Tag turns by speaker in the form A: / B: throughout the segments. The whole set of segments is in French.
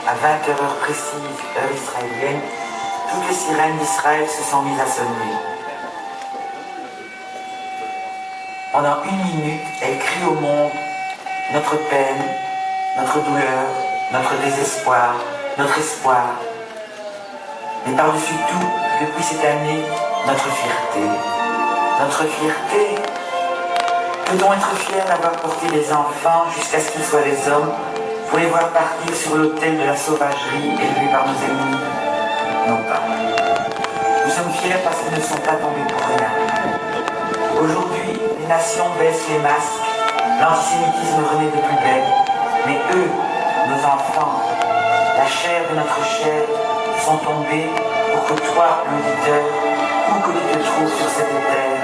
A: À 20 heures précises, heure israélienne, toutes les sirènes d'Israël se sont mises à sonner. Pendant 1 minute, elles crient au monde notre peine, notre douleur, notre désespoir, notre espoir. Mais par-dessus tout, depuis cette année, notre fierté. Notre fierté. Peut-on être fier d'avoir porté les enfants jusqu'à ce qu'ils soient des hommes pour les voir partir sur l'autel de la sauvagerie élevée par nos ennemis? Non pas. Nous sommes fiers parce qu'ils ne sont pas tombés pour rien. Aujourd'hui, les nations baissent les masques, l'antisémitisme renaît de plus belle, mais eux, nos enfants, la chair de notre chair, sont tombés pour que toi, l'auditeur, où que tu te trouves sur cette terre,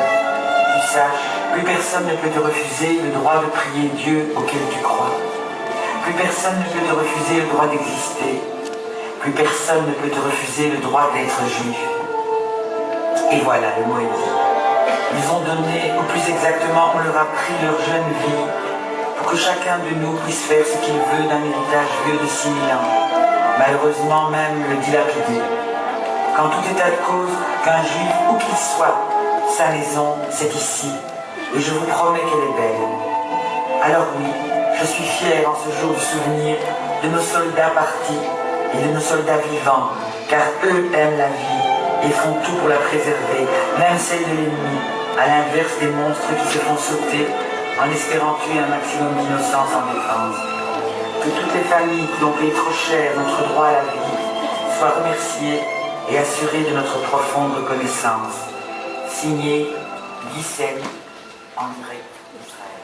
A: tu saches, plus personne ne peut te refuser le droit de prier Dieu auquel tu crois. Plus personne ne peut te refuser le droit d'exister. Plus personne ne peut te refuser le droit d'être juif. Et voilà, le mot est dit. Ils ont donné, ou plus exactement, on leur a pris leur jeune vie pour que chacun de nous puisse faire ce qu'il veut d'un héritage vieux de 6000 ans. Malheureusement même le dilapider. Qu'en tout état de cause, qu'un juif, où qu'il soit, sa maison, c'est ici. Et je vous promets qu'elle est belle. Alors oui, je suis fier en ce jour du souvenir de nos soldats partis et de nos soldats vivants, car eux aiment la vie et font tout pour la préserver, même celle de l'ennemi, à l'inverse des monstres qui se font sauter en espérant tuer un maximum d'innocence en défense. Que toutes les familles qui ont payé trop cher notre droit à la vie soient remerciées et assurées de notre profonde reconnaissance. Signé Guy Sen, en direct d'Israël.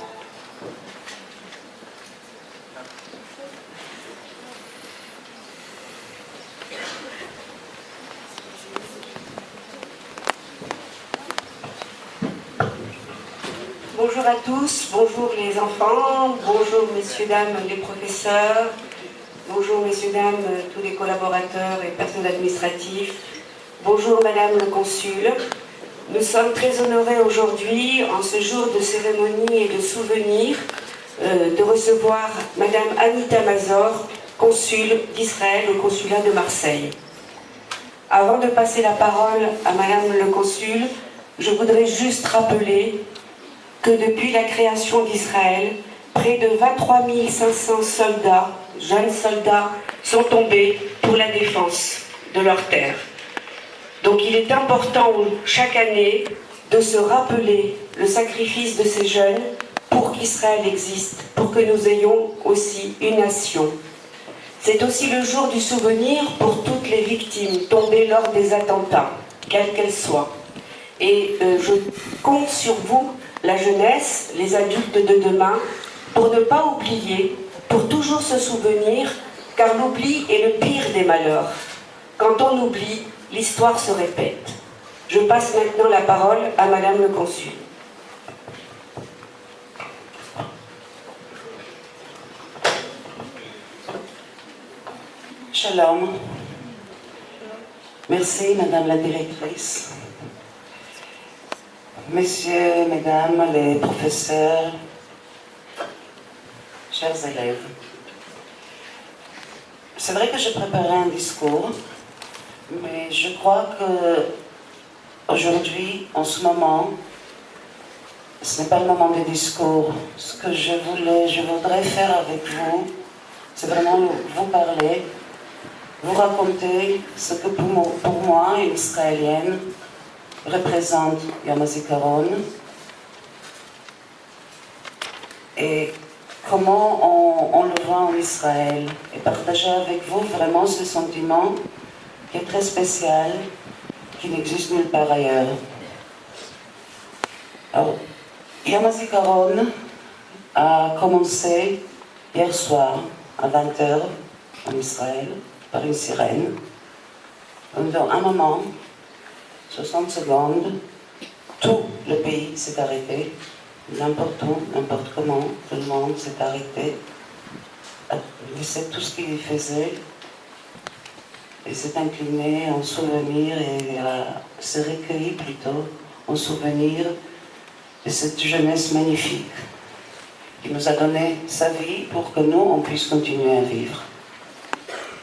B: Bonjour à tous, bonjour les enfants, bonjour messieurs, dames les professeurs, bonjour messieurs, dames tous les collaborateurs et personnels administratifs, bonjour madame le consul. Nous sommes très honorés aujourd'hui, en ce jour de cérémonie et de souvenir, de recevoir madame Anita Mazor, consul d'Israël au consulat de Marseille. Avant de passer la parole à madame le consul, je voudrais juste rappeler que depuis la création d'Israël, près de 23 500 soldats, jeunes soldats, sont tombés pour la défense de leur terre. Donc il est important chaque année de se rappeler le sacrifice de ces jeunes pour qu'Israël existe, pour que nous ayons aussi une nation. C'est aussi le jour du souvenir pour toutes les victimes tombées lors des attentats, quelles qu'elles soient. Et je compte sur vous, la jeunesse, les adultes de demain, pour ne pas oublier, pour toujours se souvenir, car l'oubli est le pire des malheurs. Quand on oublie, l'histoire se répète. Je passe maintenant la parole à madame le consul.
C: Shalom. Merci madame la directrice. Messieurs, mesdames, les professeurs, chers élèves, c'est vrai que j'ai préparé un discours, mais je crois que aujourd'hui, en ce moment, ce n'est pas le moment des discours. Ce que je voudrais faire avec vous, c'est vraiment vous parler, vous raconter ce que pour moi, une Israélienne, représente Yom HaZikaron et comment on le voit en Israël et partager avec vous vraiment ce sentiment qui est très spécial, qui n'existe nulle part ailleurs. Alors, Yom HaZikaron a commencé hier soir à 20h en Israël par une sirène. Dans un moment, 60 secondes, tout le pays s'est arrêté, n'importe où, n'importe comment, tout le monde s'est arrêté, laissé tout ce qu'il faisait et s'est incliné en souvenir et s'est recueilli plutôt en souvenir de cette jeunesse magnifique qui nous a donné sa vie pour que nous, on puisse continuer à vivre.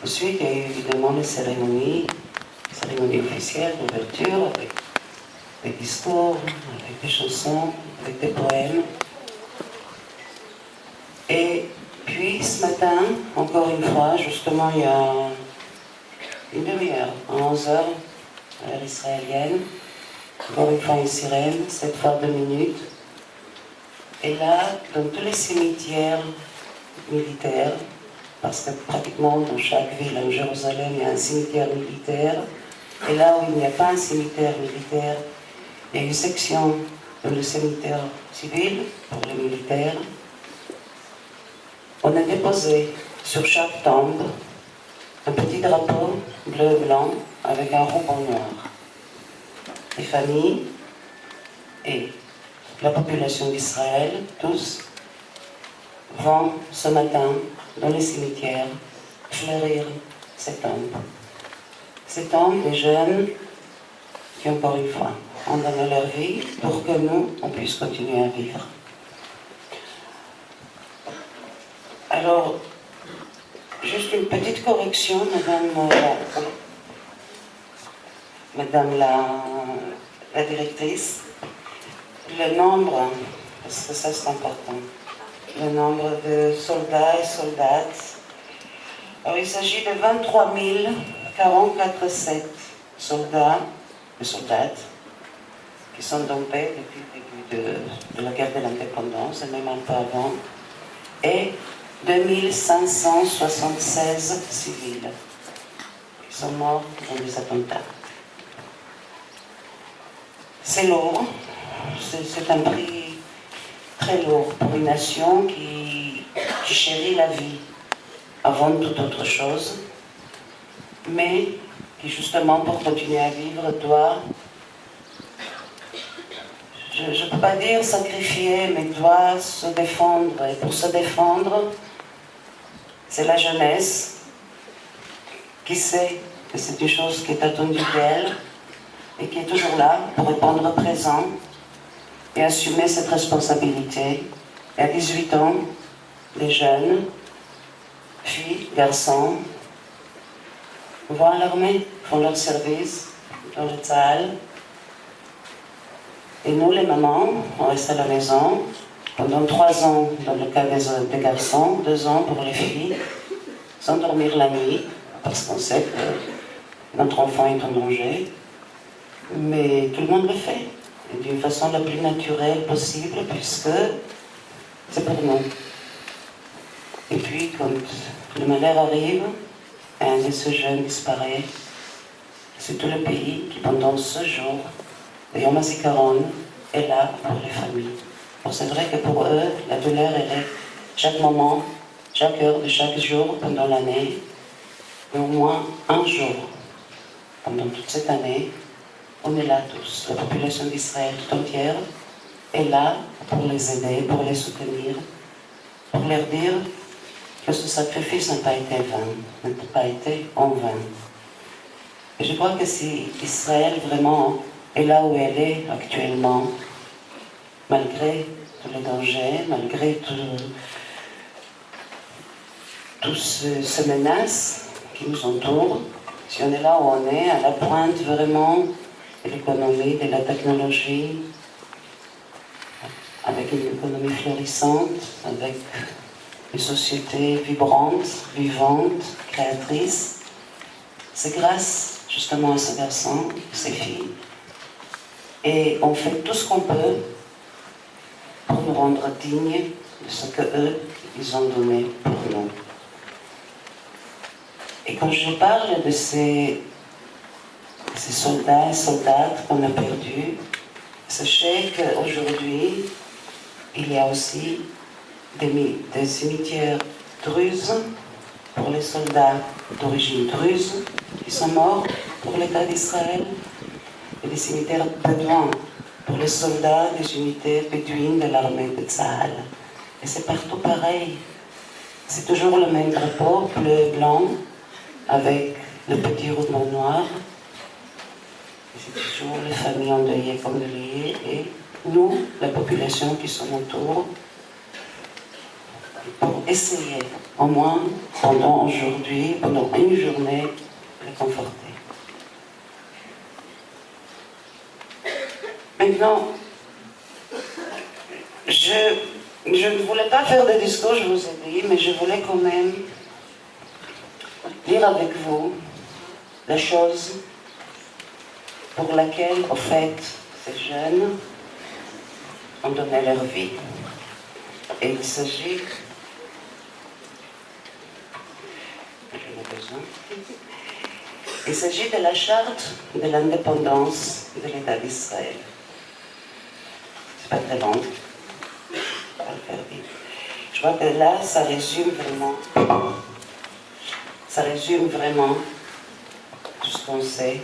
C: Ensuite, il y a eu évidemment les cérémonies officielles d'ouverture, avec des discours, avec des chansons, avec des poèmes. Et puis, ce matin, encore une fois, justement, il y a une demi-heure, à 11h, à l'heure israélienne, encore une fois une sirène, cette fois 2 minutes. Et là, dans tous les cimetières militaires, parce que pratiquement dans chaque ville en Jérusalem, il y a un cimetière militaire, et là où il n'y a pas un cimetière militaire, il y a une section dans le cimetière civil pour les militaires. On a déposé sur chaque tombe un petit drapeau bleu-blanc avec un ruban noir. Les familles et la population d'Israël, tous, vont ce matin dans les cimetières fleurir ces tombes. Ces tombes des jeunes qui, encore une fois, ont donné leur vie pour que nous, on puisse continuer à vivre. Alors, juste une petite correction, Madame la directrice. Le nombre, parce que ça c'est important, le nombre de soldats et soldates. Alors, il s'agit de 23 047 soldats et soldates qui sont tombés depuis le début de la guerre de l'indépendance, et même un peu avant, et 2576 civils qui sont morts dans des attentats. C'est lourd, c'est un prix très lourd pour une nation qui chérit la vie avant toute autre chose, mais qui justement pour continuer à vivre doit, je ne peux pas dire sacrifier, mais doit se défendre. Et pour se défendre, c'est la jeunesse qui sait que c'est une chose qui est attendue d'elle et qui est toujours là pour répondre présent et assumer cette responsabilité. Et à 18 ans, les jeunes, filles, garçons, vont à l'armée, font leur service dans le Tzahal. Et nous, les mamans, on reste à la maison pendant 3 ans dans le cas des garçons, 2 ans pour les filles, sans dormir la nuit, parce qu'on sait que notre enfant est en danger. Mais tout le monde le fait, d'une façon la plus naturelle possible, puisque c'est pour nous. Et puis, quand le malheur arrive, et un de ces jeunes disparaît, c'est tout le pays qui, pendant ce jour de Yom HaZikaron, est là pour les familles. Bon, c'est vrai que pour eux, la douleur, elle est chaque moment, chaque heure de chaque jour pendant l'année, mais au moins un jour pendant toute cette année, on est là tous. La population d'Israël tout entière est là pour les aider, pour les soutenir, pour leur dire que ce sacrifice n'a pas été vain, n'a pas été en vain. Et je crois que si Israël vraiment est là où elle est actuellement, malgré tous les dangers, malgré toutes ces menaces qui nous entourent, si on est là où on est, à la pointe vraiment de l'économie, de la technologie, avec une économie florissante, avec une société vibrante, vivante, créatrice, C'est grâce justement à ce garçon, ces filles. Et on fait tout ce qu'on peut pour nous rendre dignes de ce que eux, ils ont donné pour nous. Et quand je parle de ces soldats et soldates qu'on a perdus, sachez qu'aujourd'hui, il y a aussi des cimetières druzes pour les soldats d'origine druze qui sont morts pour l'État d'Israël et des cimetières bédouins pour les soldats des unités bédouines de l'armée de Tzahal. Et c'est partout pareil. C'est toujours le même drapeau, bleu et blanc, avec le petit ruban noir. Et c'est toujours les familles endeuillées, condamnées, et nous, la population qui sommes autour, pour essayer, au moins pendant aujourd'hui, pendant une journée, de les conforter. Maintenant, je ne voulais pas faire de discours, je vous ai dit, mais je voulais quand même dire avec vous la chose pour laquelle, au fait, ces jeunes ont donné leur vie. Et il s'agit... Il s'agit de la charte de l'indépendance de l'État d'Israël. C'est pas très long. On va le faire vite. Je vois que là, ça résume vraiment tout ce qu'on sait,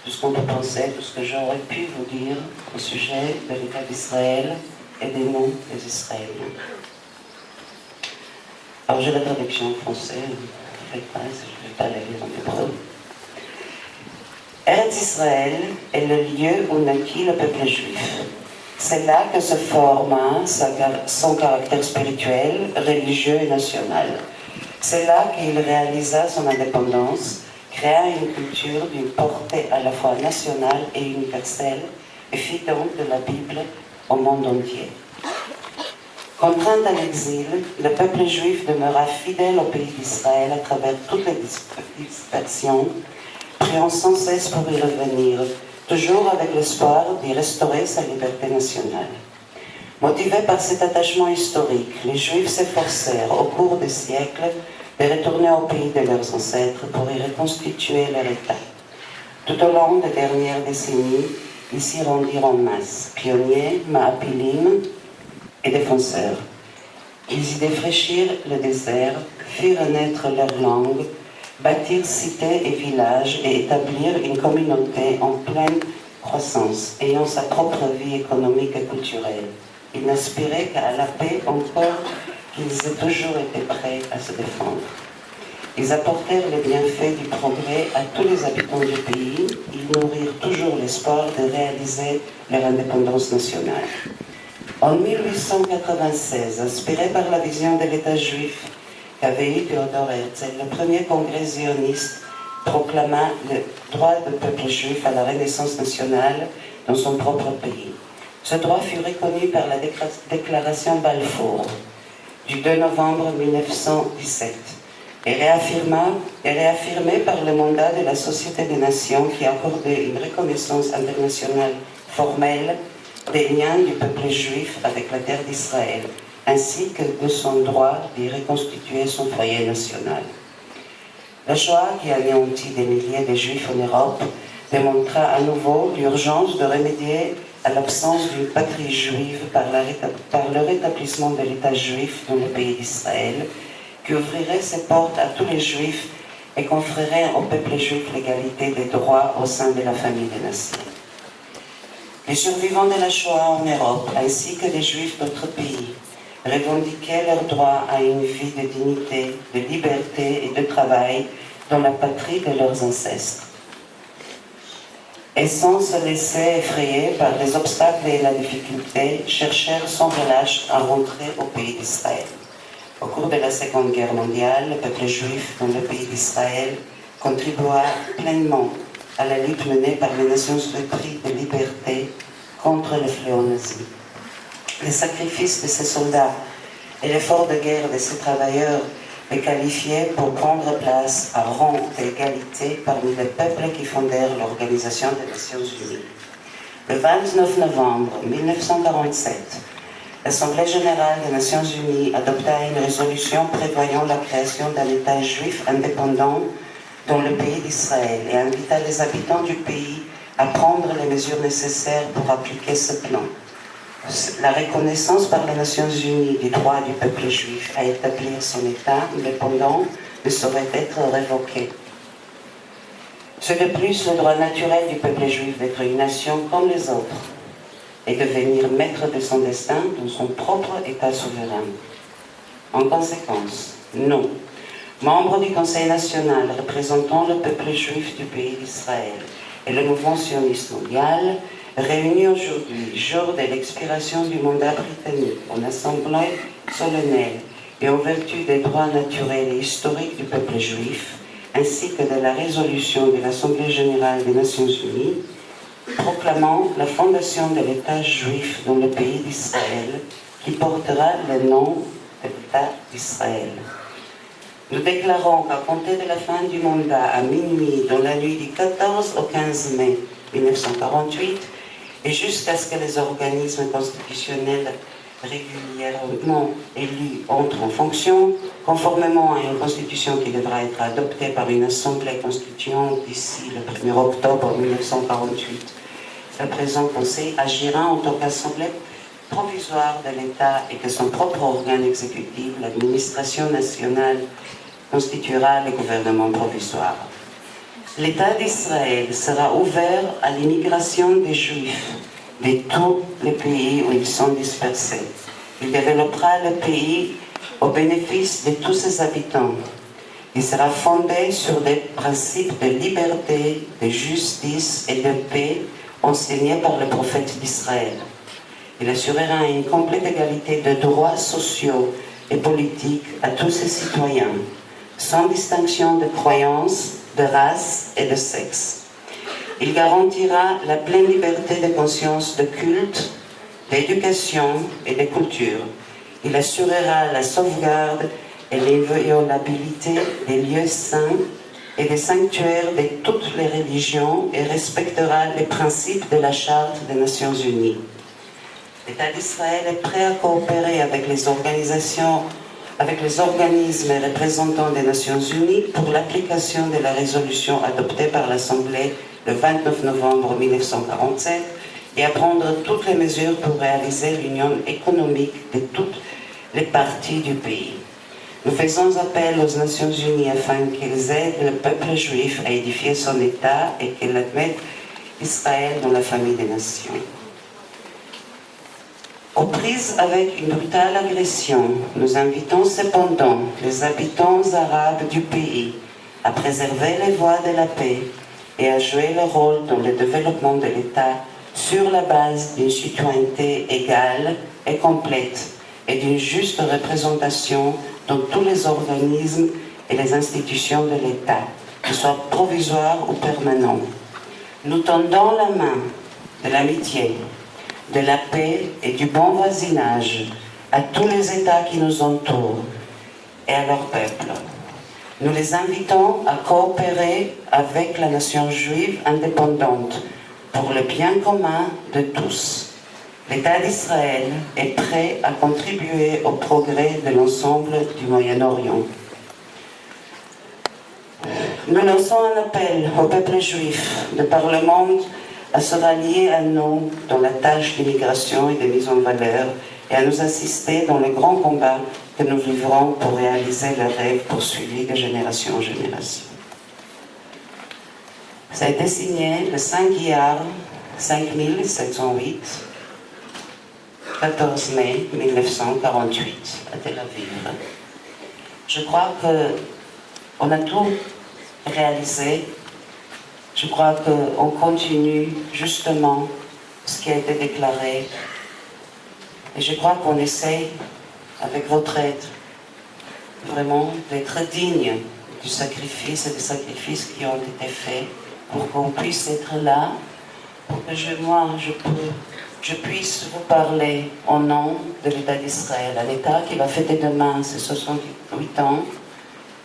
C: tout ce qu'on peut penser, tout ce que j'aurais pu vous dire au sujet de l'État d'Israël et des noms des Israéliens. Alors j'ai la traduction en français, je ne vais pas la lire en hébreu. Eretz Israël est le lieu où naquit le peuple juif. C'est là que se forma son caractère spirituel, religieux et national. C'est là qu'il réalisa son indépendance, créa une culture d'une portée à la fois nationale et universelle, et fit donc de la Bible au monde entier. Contraint à l'exil, le peuple juif demeura fidèle au pays d'Israël à travers toutes les dispersions, priant sans cesse pour y revenir, toujours avec l'espoir d'y restaurer sa liberté nationale. Motivés par cet attachement historique, les Juifs s'efforcèrent au cours des siècles de retourner au pays de leurs ancêtres pour y reconstituer leur État. Tout au long des dernières décennies, ils s'y rendirent en masse, pionniers, maapilim et défenseurs. Ils y défraîchirent le désert, firent naître leur langue, bâtirent cités et villages et établirent une communauté en pleine croissance, ayant sa propre vie économique et culturelle. Ils n'aspiraient qu'à la paix encore qu'ils aient toujours été prêts à se défendre. Ils apportèrent les bienfaits du progrès à tous les habitants du pays. Ils nourrirent toujours l'espoir de réaliser leur indépendance nationale. En 1896, inspiré par la vision de l'État juif qu'avait eu Théodore Herzl, le premier congrès zioniste proclama le droit du peuple juif à la renaissance nationale dans son propre pays. Ce droit fut reconnu par la déclaration Balfour du 2 novembre 1917 et réaffirmé par le mandat de la Société des Nations qui accordait une reconnaissance internationale formelle des liens du peuple juif avec la terre d'Israël, ainsi que de son droit d'y reconstituer son foyer national. La Shoah, qui anéantit des milliers de Juifs en Europe, démontra à nouveau l'urgence de remédier à l'absence d'une patrie juive par le rétablissement de l'État juif dans le pays d'Israël, qui ouvrirait ses portes à tous les Juifs et conférerait au peuple juif l'égalité des droits au sein de la famille des nations. Les survivants de la Shoah en Europe, ainsi que les Juifs d'autres pays, revendiquaient leur droit à une vie de dignité, de liberté et de travail dans la patrie de leurs ancêtres. Et sans se laisser effrayer par les obstacles et la difficulté, cherchèrent sans relâche à rentrer au pays d'Israël. Au cours de la Seconde Guerre mondiale, le peuple juif dans le pays d'Israël contribua pleinement à la lutte menée par les Nations Unies de liberté contre le fléau nazi. Les sacrifices de ces soldats et l'effort de guerre de ces travailleurs est qualifié pour prendre place à rang d'égalité parmi les peuples qui fondèrent l'Organisation des Nations Unies. Le 29 novembre 1947, l'Assemblée générale des Nations Unies adopta une résolution prévoyant la création d'un État juif indépendant dans le pays d'Israël et invita les habitants du pays à prendre les mesures nécessaires pour appliquer ce plan. La reconnaissance par les Nations Unies du droit du peuple juif à établir son État indépendant ne saurait être révoqué. C'est de plus le droit naturel du peuple juif d'être une nation comme les autres et devenir maître de son destin dans son propre État souverain. En conséquence, nous, membres du Conseil national représentant le peuple juif du pays d'Israël et le mouvement sioniste mondial, réunis aujourd'hui, jour de l'expiration du mandat britannique, en assemblée solennelle et en vertu des droits naturels et historiques du peuple juif, ainsi que de la résolution de l'Assemblée générale des Nations unies, proclamant la fondation de l'État juif dans le pays d'Israël, qui portera le nom de l'État d'Israël. Nous déclarons qu'à compter de la fin du mandat à minuit, dans la nuit du 14 au 15 mai 1948, et jusqu'à ce que les organismes constitutionnels régulièrement élus entrent en fonction, conformément à une constitution qui devra être adoptée par une assemblée constituante d'ici le 1er octobre 1948. Le présent Conseil agira en tant qu'assemblée provisoire de l'État et que son propre organe exécutif, l'administration nationale, constituera le gouvernement provisoire. L'État d'Israël sera ouvert à l'immigration des Juifs de tous les pays où ils sont dispersés. Il développera le pays au bénéfice de tous ses habitants. Il sera fondé sur des principes de liberté, de justice et de paix enseignés par le prophète d'Israël. Il assurera une complète égalité de droits sociaux et politiques à tous ses citoyens, sans distinction de croyance, de race et de sexe. Il garantira la pleine liberté de conscience, de culte, d'éducation et de culture. Il assurera la sauvegarde et l'inviolabilité des lieux saints et des sanctuaires de toutes les religions et respectera les principes de la Charte des Nations Unies. L'État d'Israël est prêt à coopérer avec les organismes représentants des Nations Unies pour l'application de la résolution adoptée par l'Assemblée le 29 novembre 1947 et à prendre toutes les mesures pour réaliser l'union économique de toutes les parties du pays. Nous faisons appel aux Nations Unies afin qu'elles aident le peuple juif à édifier son État et qu'elles admettent Israël dans la famille des nations. Aux prises avec une brutale agression, nous invitons cependant les habitants arabes du pays à préserver les voies de la paix et à jouer leur rôle dans le développement de l'État sur la base d'une citoyenneté égale et complète et d'une juste représentation dans tous les organismes et les institutions de l'État, qu'ils soient provisoires ou permanents. Nous tendons la main de l'amitié, de la paix et du bon voisinage à tous les États qui nous entourent et à leur peuple. Nous les invitons à coopérer avec la nation juive indépendante pour le bien commun de tous. L'État d'Israël est prêt à contribuer au progrès de l'ensemble du Moyen-Orient. Nous lançons un appel au peuple juif de par le monde à se rallier à nous dans la tâche d'immigration et de mise en valeur et à nous assister dans le grand combat que nous livrons pour réaliser le rêve poursuivi de génération en génération. Ça a été signé le 5 Iyar 5708, 14 mai 1948 à Tel Aviv. Je crois qu'on a tout réalisé. Je crois qu'on continue justement ce qui a été déclaré. Et je crois qu'on essaye, avec votre aide, vraiment d'être digne du sacrifice et des sacrifices qui ont été faits pour qu'on puisse être là, pour que je puisse vous parler au nom de l'État d'Israël, un État qui va fêter demain ses 68 ans,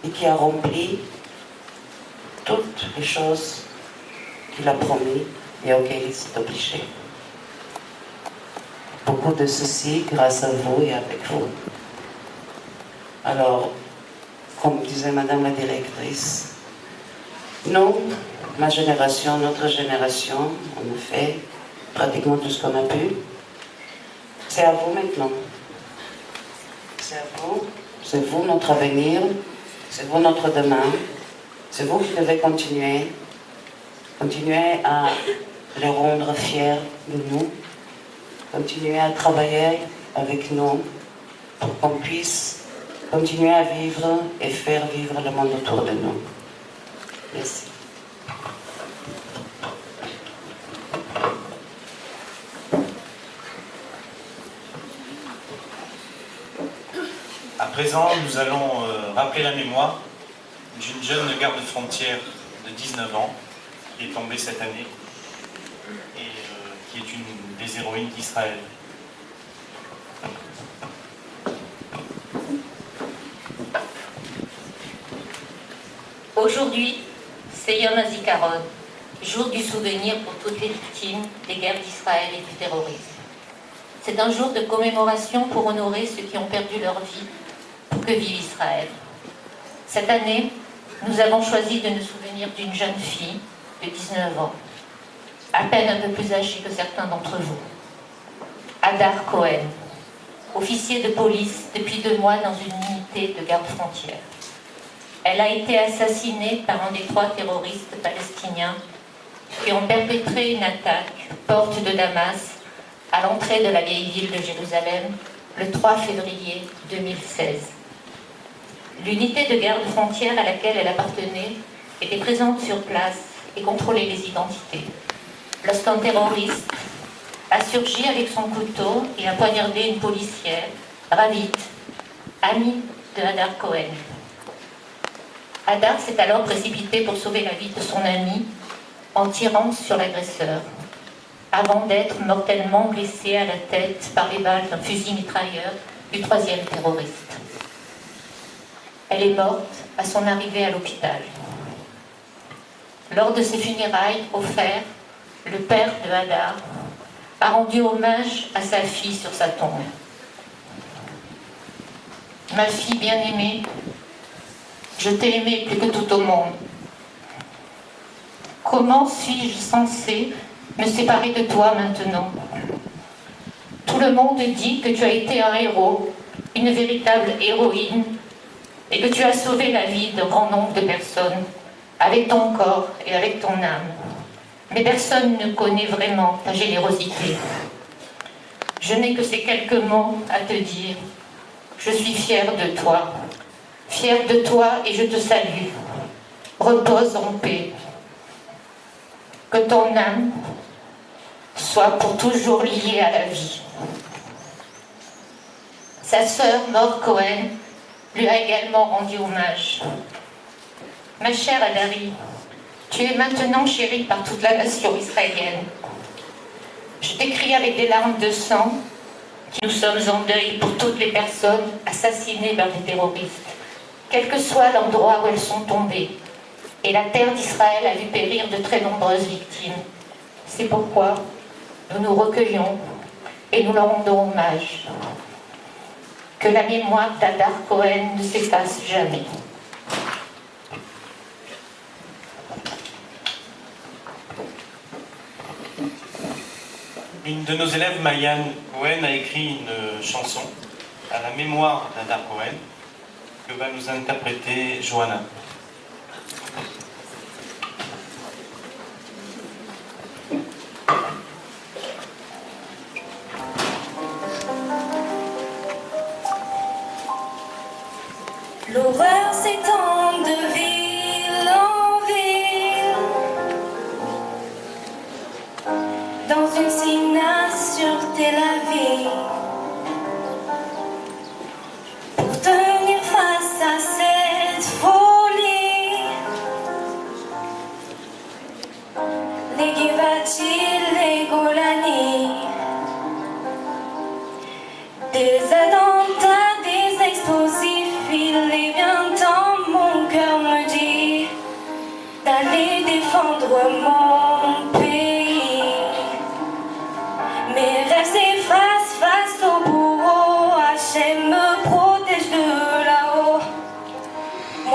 C: et qui a rempli toutes les choses qu'il a promis et auxquelles il s'est obligé. Beaucoup de ceci grâce à vous et avec vous. Alors, comme disait Madame la directrice, nous, ma génération, notre génération, on a fait pratiquement tout ce qu'on a pu. C'est à vous maintenant. C'est à vous. C'est vous notre avenir. C'est vous notre demain. C'est vous qui devez continuer. Continuer à les rendre fiers de nous. Continuer à travailler avec nous pour qu'on puisse continuer à vivre et faire vivre le monde autour de nous. Merci.
D: À présent, nous allons rappeler la mémoire d'une jeune garde frontière de 19 ans qui est tombée cette année et qui est une des héroïnes d'Israël.
E: Aujourd'hui, c'est Yom HaZikaron, jour du souvenir pour toutes les victimes des guerres d'Israël et du terrorisme. C'est un jour de commémoration pour honorer ceux qui ont perdu leur vie pour que vive Israël. Cette année, nous avons choisi de nous souvenir d'une jeune fille de 19 ans, à peine un peu plus âgée que certains d'entre vous. Hadar Cohen, officier de police depuis 2 mois dans une unité de garde-frontière. Elle a été assassinée par un des 3 terroristes palestiniens qui ont perpétré une attaque porte de Damas à l'entrée de la vieille ville de Jérusalem le 3 février 2016. L'unité de garde-frontière à laquelle elle appartenait était présente sur place et contrôlait les identités. Lorsqu'un terroriste a surgi avec son couteau et a poignardé une policière, Ravit, amie de Hadar Cohen. Hadar s'est alors précipitée pour sauver la vie de son amie en tirant sur l'agresseur, avant d'être mortellement blessée à la tête par les balles d'un fusil mitrailleur du 3e terroriste. Elle est morte à son arrivée à l'hôpital. Lors de ses funérailles offertes, le père de Hadar a rendu hommage à sa fille sur sa tombe. Ma fille bien-aimée, je t'ai aimée plus que tout au monde. Comment suis-je censée me séparer de toi maintenant? Tout le monde dit que tu as été un héros, une véritable héroïne, et que tu as sauvé la vie d'un grand nombre de personnes, avec ton corps et avec ton âme. Mais personne ne connaît vraiment ta générosité. Je n'ai que ces quelques mots à te dire. Je suis fière de toi. Fière de toi et je te salue. Repose en paix. Que ton âme soit pour toujours liée à la vie. Sa sœur, Mor Cohen, lui a également rendu hommage. Ma chère Hadari, tu es maintenant chérie par toute la nation israélienne. Je t'écris avec des larmes de sang que nous sommes en deuil pour toutes les personnes assassinées par des terroristes, quel que soit l'endroit où elles sont tombées. Et la terre d'Israël a vu périr de très nombreuses victimes. C'est pourquoi nous nous recueillons et nous leur rendons hommage. Que la mémoire d'Hadar Cohen ne s'efface jamais.
D: Une de nos élèves, Mayan Cohen, a écrit une chanson à la mémoire d'Hadar Cohen que va nous interpréter Johanna.
F: L'horreur s'étend de ville en ville, dans une Sina sur Tel Aviv, pour tenir face à cette folie. Les Givati, les Golani, des attentats, des explosifs, il est bien temps, mon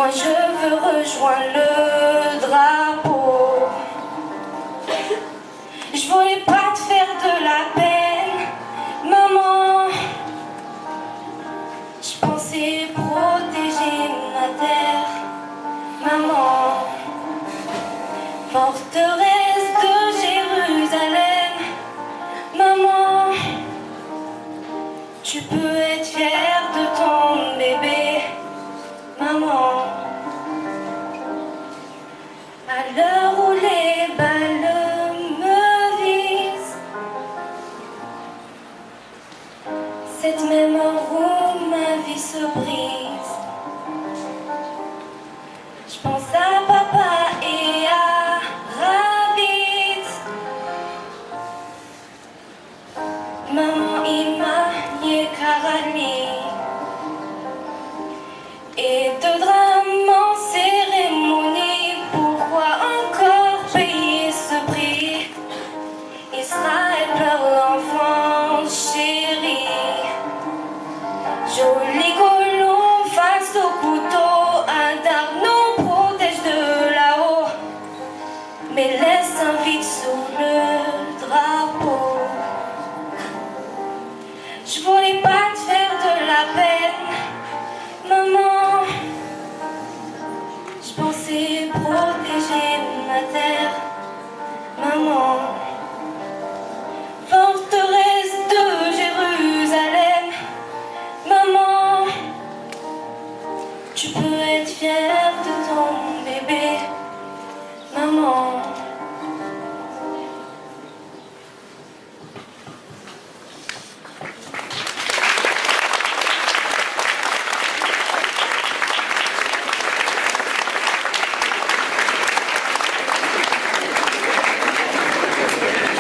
F: Moi je veux rejoindre le drapeau. Je voulais pas te faire de la peine, maman. Je pensais protéger ma terre, maman. Forteresse de Jérusalem, maman. Tu peux être fière de ton bébé, maman. À l'heure où les balles me visent, cette même heure où ma vie se brise, je pense à papa et à Rabbit. Maman Imani Karani. Et de drame en cérémonie, pourquoi encore payer ce prix? Israël pleure l'enfant chéri. Joli colon face au couteau, un dard nous protège de là-haut, mais laisse un vide sous le drapeau. Je voulais pas te faire de la peine, maman. Je pensais protéger ma terre, maman. Forteresse de Jérusalem, maman. Tu peux être fière de ton bébé, maman.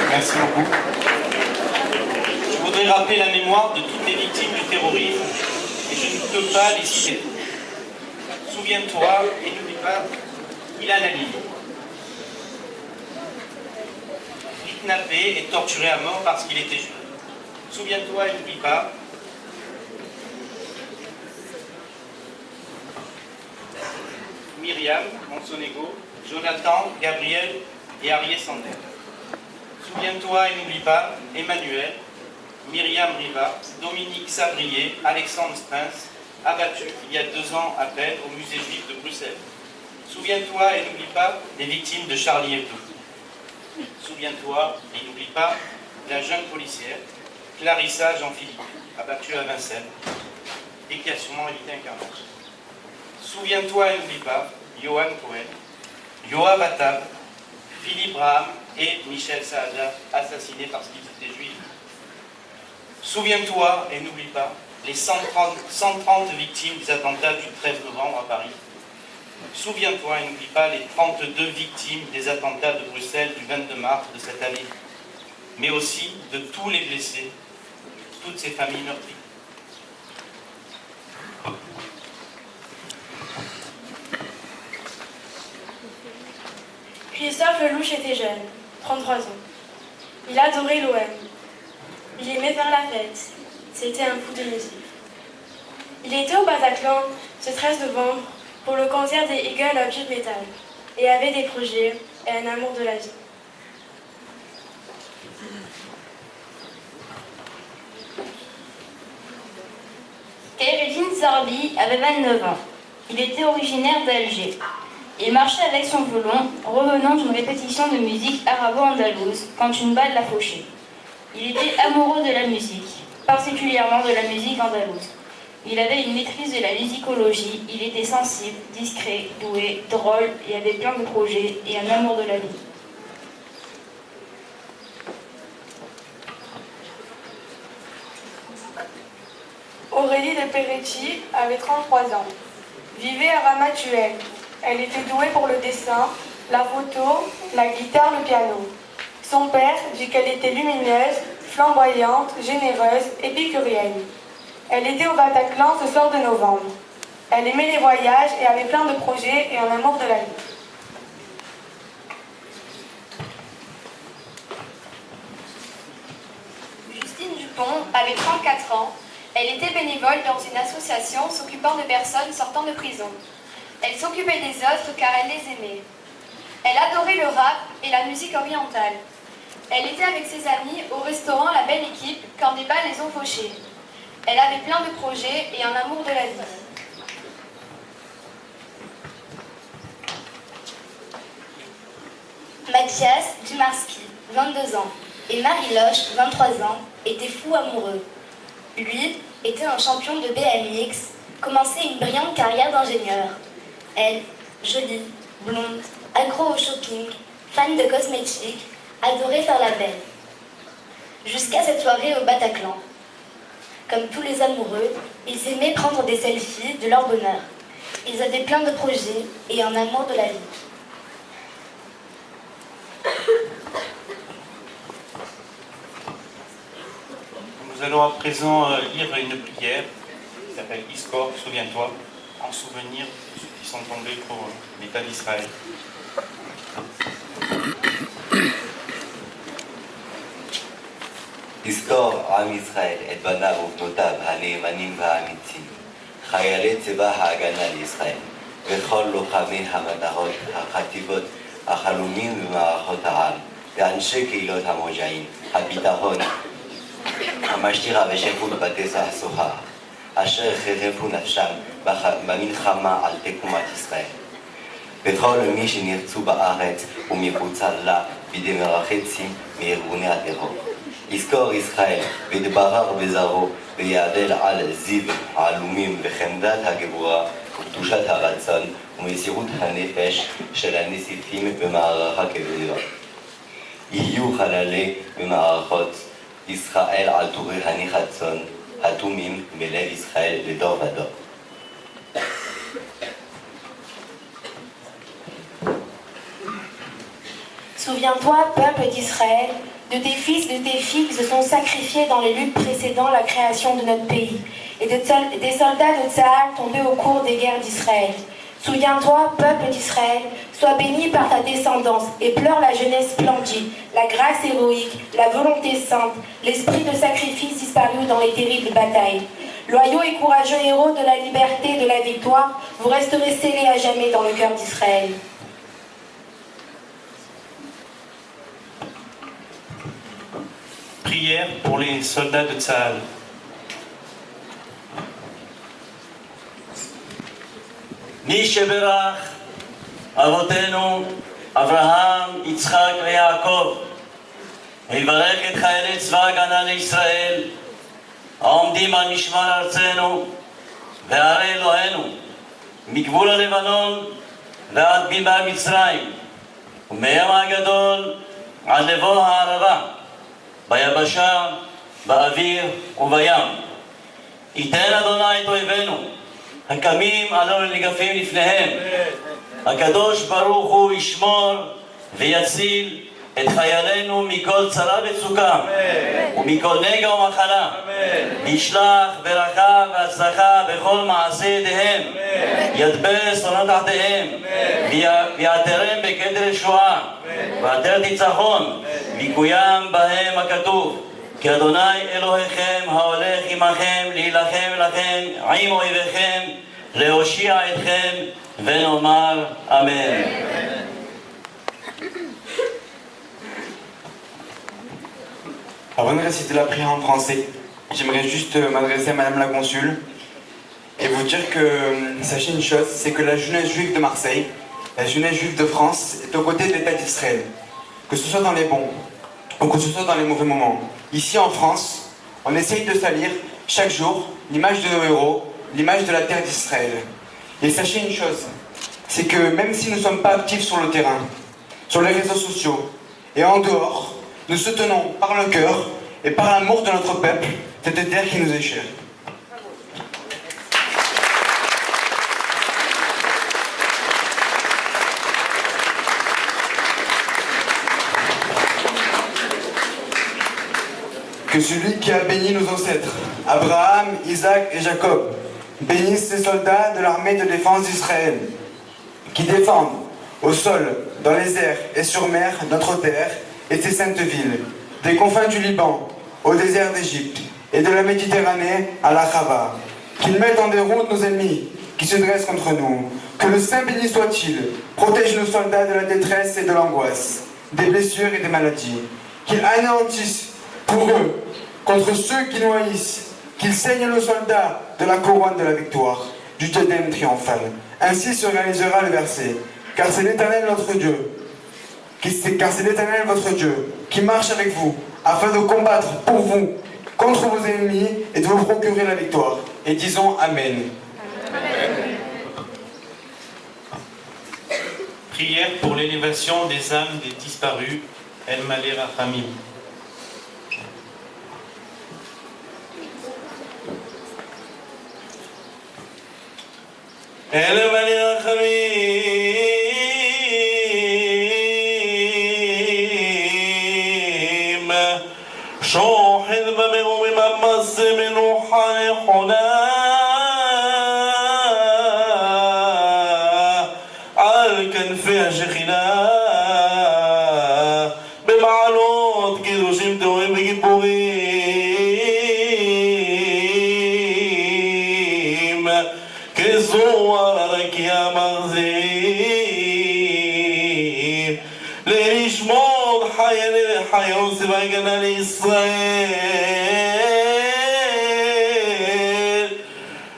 D: Merci beaucoup. Je voudrais rappeler la mémoire de toutes les victimes du terrorisme et je ne peux pas les citer. Souviens-toi et n'oublie pas Ilan Halili. Kidnappé et torturé à mort parce qu'il était juif. Souviens-toi et n'oublie pas Myriam Monsonego, Jonathan, Gabriel et Arié Sander. Souviens-toi et n'oublie pas Emmanuel, Myriam Riva, Dominique Sabrier, Alexandre Spence, abattus il y a 2 ans à peine au musée juif de Bruxelles. Souviens-toi et n'oublie pas les victimes de Charlie Hebdo. Souviens-toi et n'oublie pas la jeune policière, Clarissa Jean-Philippe, abattue à Vincennes, et qui a sûrement évité un carnage. Souviens-toi et n'oublie pas Johan Cohen, Yoav Attab, Philippe Braham et Michel Saada, assassinés parce qu'ils étaient juifs. Souviens-toi et n'oublie pas les 130 victimes des attentats du 13 novembre à Paris. Souviens-toi et n'oublie pas les 32 victimes des attentats de Bruxelles du 22 mars de cette année, mais aussi de tous les blessés, toutes ces familles meurtries.
G: Christophe Lelouch était jeune, 33 ans. Il adorait l'OM. Il aimait faire la fête. C'était un fou de musique. Il était au Bataclan ce 13 novembre pour le concert des Eagles of Death Metal et avait des projets et un amour de la vie.
H: Khaireddine Zarbi avait 29 ans. Il était originaire d'Alger. Il marchait avec son violon, revenant d'une répétition de musique arabo-andalouse, quand une balle l'a fauché. Il était amoureux de la musique, particulièrement de la musique andalouse. Il avait une maîtrise de la musicologie, il était sensible, discret, doué, drôle, et avait plein de projets et un amour de la vie.
G: Aurélie de Peretti avait 33 ans. Vivait à Ramatuelle. Elle était douée pour le dessin, la photo, la guitare, le piano. Son père dit qu'elle était lumineuse, flamboyante, généreuse, épicurienne. Elle était au Bataclan ce soir de novembre. Elle aimait les voyages et avait plein de projets et un amour de la vie.
I: Justine Dupont avait 34 ans. Elle était bénévole dans une association s'occupant de personnes sortant de prison. Elle s'occupait des autres car elle les aimait. Elle adorait le rap et la musique orientale. Elle était avec ses amis au restaurant La Belle Équipe quand des balles les ont fauchés. Elle avait plein de projets et un amour de la vie.
H: Mathias Dumarski, 22 ans, et Marie Loche, 23 ans, étaient fous amoureux. Lui était un champion de BMX, commençait une brillante carrière d'ingénieur. Elle, jolie, blonde, accro au shopping, fan de cosmétiques, adorait faire la belle. Jusqu'à cette soirée au Bataclan. Comme tous les amoureux, ils aimaient prendre des selfies de leur bonheur. Ils avaient plein de projets et un amour de la vie.
D: Nous allons à présent lire une prière qui s'appelle Iskor, souviens-toi, en souvenir de ceux qui sont tombés pour l'État d'Israël.
J: יזכור עם ישראל את בניו ובנותיו הנאמנים והאמיצים, חיילי צבא ההגנה לישראל, וכל לוחמי המטרות, החטיבות, החלומים ומערכות העם, ואנשי קהילות המוג'עים, הביטחון, המשטרה ושפוט בתי הסוהר, אשר חירפו נפשם במלחמה על תקומת ישראל. וכל מי שנרצו בארץ ומחוצה לה בידי מרחצים מארגוני הטרור. יזכור ישראל ויתברך בזרעו ויעדל על זיו העלומים וחמדת הגבורה וקדושת הרצון ומסירות הנפש של הנסיפים במערכה כבדה. יהיו חללי במערכות ישראל על טורי הניחצון התומים בלב ישראל לדור ודור.
K: Souviens-toi, peuple d'Israël, de tes fils et de tes filles qui se sont sacrifiés dans les luttes précédant la création de notre pays, et des soldats de Tsahal tombés au cours des guerres d'Israël. Souviens-toi, peuple d'Israël, sois béni par ta descendance et pleure la jeunesse splendide, la grâce héroïque, la volonté sainte, l'esprit de sacrifice disparu dans les terribles batailles. Loyaux et courageux héros de la liberté et de la victoire, vous resterez scellés à jamais dans le cœur d'Israël.
D: Prière pour les soldats de Tsahal.
L: מי שברך אבותינו אברהם, יצחק ויעקב, ויברך את חיילי צבא הגנה לישראל העומדים על משמר ארצנו וערי אלוהינו מגבול הלבנון ועד בימי מצרים ומהים הגדול עד לבוא הערבה ביבשה, באוויר ובים. ייתן אדוני את אויבינו הקמים עלינו לנגפים לפניהם. הקדוש ברוך הוא ישמור ויציל את חיילינו מכל צרה וצוקה ומכל נגע ומחלה. וישלח ברכה והצלחה בכל מעשה ידיהם. ידבר שונא תחתיהם ויעטרם בכתר ישועה ועטרת ניצחון ויקוים בהם הכתוב כי אדוני אלוהיכם ההולך עמכם להילחם לכם עם אויביכם להושיע אתכם ונאמר אמן.
M: Avant de réciter la prière en français, j'aimerais juste m'adresser à Madame la Consul et vous dire que, sachez une chose, c'est que la jeunesse juive de Marseille, la jeunesse juive de France est aux côtés de l'État d'Israël. Que ce soit dans les bons ou que ce soit dans les mauvais moments. Ici en France, on essaye de salir chaque jour l'image de nos héros, l'image de la terre d'Israël. Et sachez une chose, c'est que même si nous ne sommes pas actifs sur le terrain, sur les réseaux sociaux et en dehors, nous soutenons par le cœur et par l'amour de notre peuple cette terre qui nous est chère. Que celui qui a béni nos ancêtres, Abraham, Isaac et Jacob, bénisse les soldats de l'armée de défense d'Israël, qui défendent au sol, dans les airs et sur mer notre terre et ses saintes villes, des confins du Liban au désert d'Égypte et de la Méditerranée à la Chava, qu'ils mettent en déroute nos ennemis, qui se dressent contre nous. Que le Saint béni soit-il protège nos soldats de la détresse et de l'angoisse, des blessures et des maladies. Qu'il anéantisse pour eux, contre ceux qui nous haïssent, qu'il saigne nos soldats de la couronne de la victoire, du diadème triomphal. Ainsi se réalisera le verset. Car c'est l'Éternel notre Dieu, car c'est l'Éternel votre Dieu, qui marche avec vous, afin de combattre pour vous, contre vos ennemis, et de vous procurer la victoire. Et disons Amen.
D: Amen. Prière pour l'élévation des âmes des disparus, El Malé Rachamim. El Malé Rachamim, شوحذ بمهم ممس من روحان حنا فيها شيخنا بمعلوت كيدو شمتو بجيبوغيم كالصور لك يا مغزين ليش موض حيا وسباقنا لإسرائيل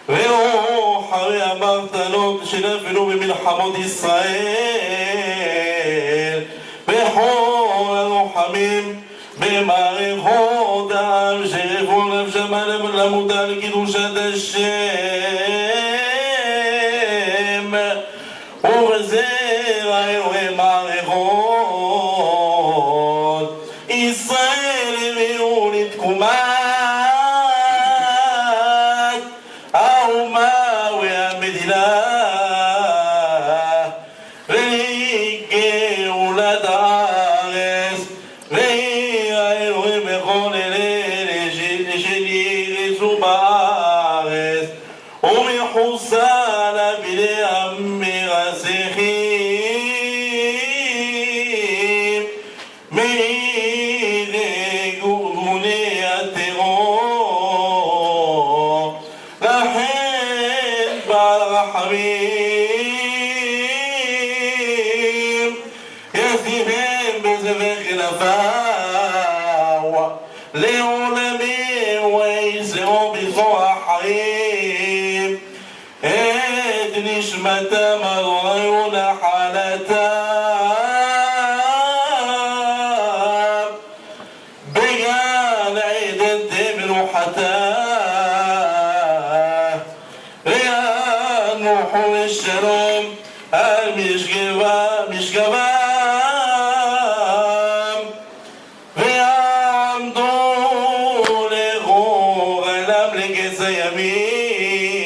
D: وروحا يا مغتلوت شنفنوا بملحمות ישראל בכל הלוחמים במערכות העם שרפו נפשם למותה לקידושת השם ובזרע אלוהי מערכות ישראל הביאו לתקומת האומה והמדינה ולגאולת הארץ ויהי האלוהים בכל אלה שנגרשו בארץ ומחוסל בידי המרצחים מידי גורמי הטרור לכן בעל רחמים ישיבם בזבח כנפיו לעולמים וישאו בזרוע החיים את נשמתם אדוני ונחלתם בגן עדן תמנוחתם וינוחו לשלום על משכבם ויעמדו לגורלם לקץ הימים